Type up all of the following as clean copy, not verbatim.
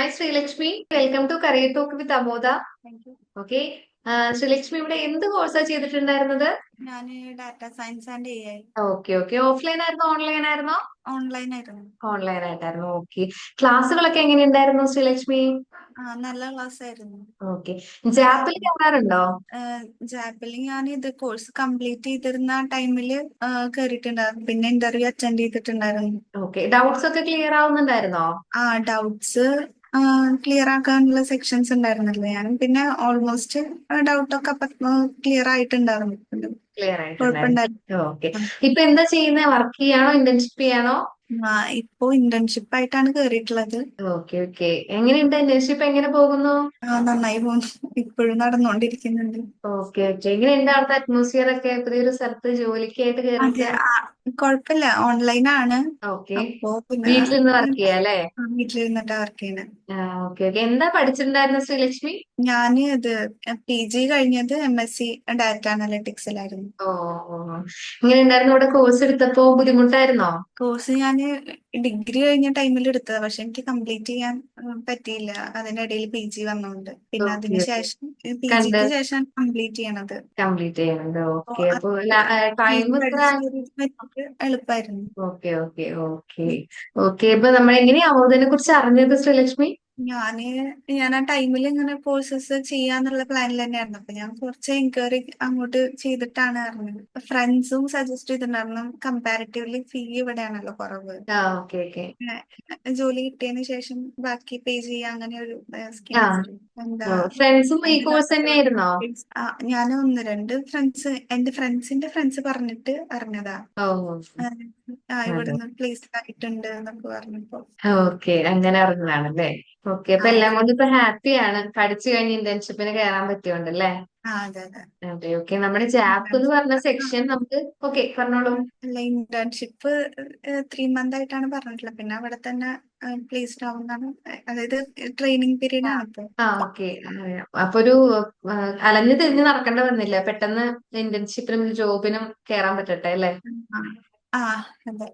Hi Sreelakshmi, welcome to career talk with Amoda. Thank you. Okay. Sreelakshmi ഇവിടെ എന്ത് കോഴ്സാ ചെയ്തിട്ടുണ്ടായിരുന്നത്? ഞാന് data science and A I. Okay okay. Offline ആയിരുന്നോ ഓൺലൈൻ ആയിരുന്നോ? ഓൺലൈൻ ആയിരുന്നു. ഓൺലൈൻ ആയിട്ടായിരുന്നു. ഓക്കെ. ക്ലാസ്സുകളൊക്കെ എങ്ങനെയുണ്ടായിരുന്നു ശ്രീലക്ഷ്മി? നല്ല ക്ലാസ് ആയിരുന്നു. ഓക്കെ. ജാപ്പിൽ കയറാറുണ്ടോ? ജാപ്പിൽ ഞാൻ ഇത് കോഴ്സ് കംപ്ലീറ്റ് ചെയ്തിരുന്ന ടൈമില് കയറിയിട്ടുണ്ടായിരുന്നു. പിന്നെ ഇന്റർവ്യൂ അറ്റൻഡ് ചെയ്തിട്ടുണ്ടായിരുന്നു. ഓക്കെ. ഡൗട്ട്സ് ഒക്കെ ക്ലിയർ ആവുന്നുണ്ടായിരുന്നോ? ഡൗട്ട്സ് ക്ലിയർ ആക്കാനുള്ള സെക്ഷൻസ് ഉണ്ടായിരുന്നല്ലോ. ഞാൻ പിന്നെ ഓൾമോസ്റ്റ് ഡൗട്ടൊക്കെ ക്ലിയർ ആയിട്ടുണ്ടായിരുന്നു. ക്ലിയർ ആയിട്ടുണ്ടായിരുന്നു. കുഴപ്പമുണ്ടായിരുന്നു. ഓക്കെ. ഇപ്പൊ എന്താ ചെയ്യുന്നത്? വർക്ക് ചെയ്യാണോ ഇന്റേൺഷിപ്പ് ചെയ്യാണോ? ഇപ്പോ ഇന്റേൺഷിപ്പ് ആയിട്ടാണ് കയറിയിട്ടുള്ളത്. Okay okay. എങ്ങനെയുണ്ട് ഇന്റേൺഷിപ്പ്, എങ്ങനെ പോകുന്നു? നന്നായി പോകുന്നു. ഇപ്പോഴും നടന്നുകൊണ്ടിരിക്കുന്നുണ്ട്. Okay okay. എങ്ങനെയുണ്ട് അവിടുത്തെ അറ്റ്മോസ്ഫിയർ ഒക്കെ? പുതിയൊരു സ്ഥലത്ത് ജോലിക്കായിട്ട് അതെ, കയറിയിട്ട്. കുഴപ്പമില്ല. ഓൺലൈൻ ആണ്. ഓക്കെ. അപ്പോ പിന്നെ വീട്ടിലിരുന്ന് വർക്ക് ചെയ്യാം അല്ലേ? വീട്ടിലിരുന്നിട്ട് വർക്ക് ചെയ്യണേ. Okay okay. എന്താ പഠിച്ചിട്ടുണ്ടായിരുന്നത് ശ്രീലക്ഷ്മി? ഞാന് ഇത് PG കഴിഞ്ഞത് MSc ഡാറ്റ അനലിറ്റിക്സിലായിരുന്നു. ഓ ഓ. ഇങ്ങനെ ഉണ്ടായിരുന്നു ഇവിടെ കോഴ്സ് എടുത്തപ്പോ ബുദ്ധിമുട്ടായിരുന്നോ? കോഴ്സ് ഞാന് ഡിഗ്രി കഴിഞ്ഞ ടൈമിൽ എടുത്തതാ, പക്ഷെ എനിക്ക് കംപ്ലീറ്റ് ചെയ്യാൻ പറ്റിയില്ല. അതിനിടയിൽ PG വന്നോണ്ട്. പിന്നെ ഓക്കെ അതിന് ഓക്കെ. ശേഷം കണ്ട് PGക്ക് ശേഷം കംപ്ലീറ്റ് ചെയ്യണത്. കംപ്ലീറ്റ് ചെയ്യുന്നുണ്ട്. അപ്പോ ഓക്കെ. അപ്പൊ PG ടൈം എത്ര? പഠിച്ചു കയറിയിട്ട് എളുപ്പമായിരുന്നു. Okay okay okay. ഓക്കെ. ഇപ്പൊ നമ്മൾ എങ്ങനെയാ അതിനെ കുറിച്ച് അറിഞ്ഞത് ശ്രീലക്ഷ്മി? ഞാന് ഞാൻ ആ ടൈമിൽ ഇങ്ങനെ കോഴ്സസ് ചെയ്യാന്നുള്ള പ്ലാനിൽ തന്നെയായിരുന്നു. അപ്പൊ ഞാൻ കുറച്ച് എൻക്വയറി അങ്ങോട്ട് ചെയ്തിട്ടാണ് അറിഞ്ഞത്. ഫ്രണ്ട്സും സജസ്റ്റ് ചെയ്തിട്ടുണ്ടായിരുന്നു. കമ്പാരിറ്റീവ്ലി ഫീ ഇവിടെയാണല്ലോ കുറവ്. Okay okay. ജോലി കിട്ടിയതിന് ശേഷം ബാക്കി പേ ചെയ്യാം, അങ്ങനെ ഒരു സ്കീം ഉണ്ട്. എന്താ ഫ്രണ്ട്സും ഈ എന്റെ കോഴ്സ് തന്നെയായിരുന്നോ? ഞാൻ ഒന്ന് രണ്ട് ഫ്രണ്ട്സ്, എന്റെ ഫ്രണ്ട്സിന്റെ ഫ്രണ്ട്സ് പറഞ്ഞിട്ട് അറിഞ്ഞതാ. ഓ. അതെ. ഇവിടുന്ന് പ്ലേസ്ഡ് ആയിട്ടുണ്ട് എന്നൊക്കെ പറഞ്ഞപ്പോ. ഓക്കെ. അങ്ങനെ അറിഞ്ഞതാണല്ലേ? ഓക്കെ. അപ്പൊ ആ എല്ലാം കൊണ്ട് ഇപ്പൊ ഹാപ്പിയാണ്, പഠിച്ചു കഴിഞ്ഞ് ഇന്റേൺഷിപ്പിന് കയറാൻ പറ്റിയോണ്ടല്ലേ? അതെ അതെ. അതെ. ഓക്കെ. നമ്മുടെ ജാപ്പ് എന്ന് പറഞ്ഞ സെക്ഷൻ നമുക്ക് ഓക്കെ പറഞ്ഞോളൂ. അല്ല, ഇന്റേൺഷിപ്പ് 3 മന്ത് ആയിട്ടാണ് പറഞ്ഞിട്ടുള്ളത്. പിന്നെ അവിടെ തന്നെ പ്ലേസ്ഡ് ആവുന്നതാണ്. അതായത് ട്രെയിനിങ് പീരീഡ് ആണ് ഇപ്പോ. ഓക്കെ. അപ്പൊ ഒരു അലഞ്ഞു തിരിഞ്ഞ് നടക്കേണ്ടി വന്നില്ല, പെട്ടെന്ന് ഇന്റേൺഷിപ്പിനും ജോബിനും കയറാൻ പറ്റട്ടെ അല്ലേ? ആ ആ, അതെ.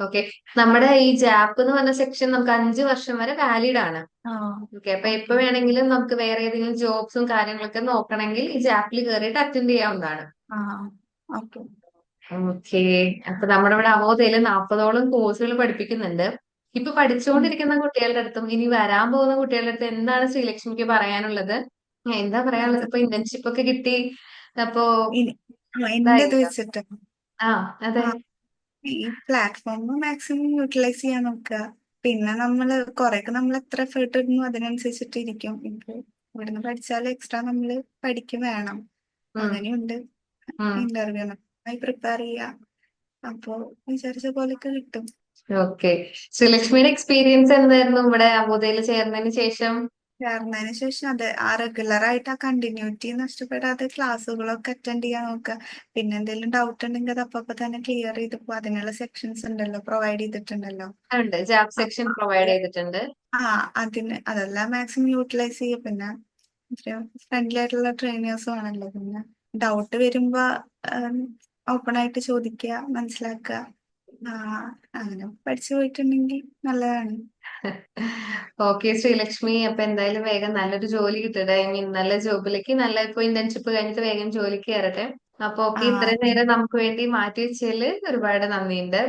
ഓക്കെ. നമ്മുടെ ഈ ജാപ്പ് എന്ന് പറഞ്ഞ സെക്ഷൻ നമുക്ക് 5 വർഷം വരെ വാലിഡ് ആണ്. ആ ഓക്കെ. അപ്പൊ എപ്പോ ഓക്കെ. വേണമെങ്കിലും നമുക്ക് വേറെ ഏതെങ്കിലും ജോബ്സും കാര്യങ്ങളൊക്കെ നോക്കണമെങ്കിൽ ഈ ജാപ്പിൽ കയറിയിട്ട് അറ്റൻഡ് ചെയ്യാവുന്നതാണ്. ആ ഓക്കെ. ഓക്കെ. അപ്പൊ നമ്മുടെ ഇവിടെ അവോധയില് 40ഓളം കോഴ്സുകൾ പഠിപ്പിക്കുന്നുണ്ട്. ഇപ്പൊ പഠിച്ചുകൊണ്ടിരിക്കുന്ന കുട്ടികളുടെ അടുത്തും ഇനി വരാൻ പോകുന്ന കുട്ടികളുടെ അടുത്തും എന്താണ് ശ്രീലക്ഷ്മിക്ക് പറയാനുള്ളത്? എന്താ പറയാനുള്ളത്? ഇപ്പൊ ഇന്റേൺഷിപ്പ് ഒക്കെ കിട്ടി. അപ്പൊ ഇനി എന്റേത് ഇതായില്ല. വെച്ചിട്ട് ആ അതെ. ആ ഈ പ്ലാറ്റ്ഫോം മാക്സിമം യൂട്ടിലൈസ് ചെയ്യാൻ നോക്കുക. പിന്നെ കുറെയൊക്കെ നമ്മൾ എത്ര എഫേർട്ട് ഇടുന്നു അതിനനുസരിച്ചിട്ട് ഇരിക്കും. ഇപ്പൊ ഇവിടുന്ന് പഠിച്ചാൽ എക്സ്ട്രാ നമ്മൾ പഠിക്കും വേണം. ഉം അങ്ങനെയുണ്ട്. ഉം. ഇന്റർവ്യൂ നന്നായി പ്രിപ്പയർ ചെയ്യുക. അപ്പോ വിചാരിച്ച പോലെയൊക്കെ കിട്ടും. ഓക്കെ. ശ്രീലക്ഷ്മിയുടെ എക്സ്പീരിയൻസ് എന്തായിരുന്നു ഇവിടെ അവോധയിൽ ചേർന്നതിന് ശേഷം? ചേർന്നതിന് ശേഷം ആ റെഗുലർ ആയിട്ട് ആ കണ്ടിന്യൂറ്റി നഷ്ടപ്പെടാതെ ക്ലാസ്സുകളൊക്കെ അറ്റൻഡ് ചെയ്യാൻ നോക്കുക. പിന്നെ എന്തെങ്കിലും ഡൗട്ട് ഉണ്ടെങ്കിൽ അത് അപ്പൊ തന്നെ ക്ലിയർ ചെയ്ത് പോകും. അതിനുള്ള സെക്ഷൻസ് ഉണ്ടല്ലോ, പ്രൊവൈഡ് ചെയ്തിട്ടുണ്ടല്ലോ. ഉണ്ട്. ജാബ് സെക്ഷൻ അപ്പൊ പ്രൊവൈഡ് ചെയ്തിട്ടുണ്ട്. ആ അതെല്ലാം മാക്സിമം യൂട്ടിലൈസ് ചെയ്യുക. പിന്നെ ഫ്രണ്ട്ലി ആയിട്ടുള്ള ട്രെയിനേഴ്സും ആണല്ലോ. പിന്നെ ഡൗട്ട് വരുമ്പോ ഓപ്പൺ ആയിട്ട് ചോദിക്കുക, മനസ്സിലാക്കുക. ആ അങ്ങനെ പഠിച്ചു പോയിട്ടുണ്ടെങ്കിൽ നല്ലതാണ്. ഓക്കെ ശ്രീലക്ഷ്മി, അപ്പൊ എന്തായാലും വേഗം നല്ലൊരു ജോലി കിട്ടട്ടെ. ഐ മീൻ നല്ല ജോബിലേക്ക്, നല്ല ഇപ്പൊ ഇന്റേൺഷിപ്പ് കഴിഞ്ഞിട്ട് വേഗം ജോലിക്ക് കയറട്ടെ. അപ്പൊ ഓക്കെ, ആ ഇത്രയും നേരം നമുക്ക് വേണ്ടി മാറ്റി വെച്ചതിൽ ഒരുപാട് നന്ദിയുണ്ട്.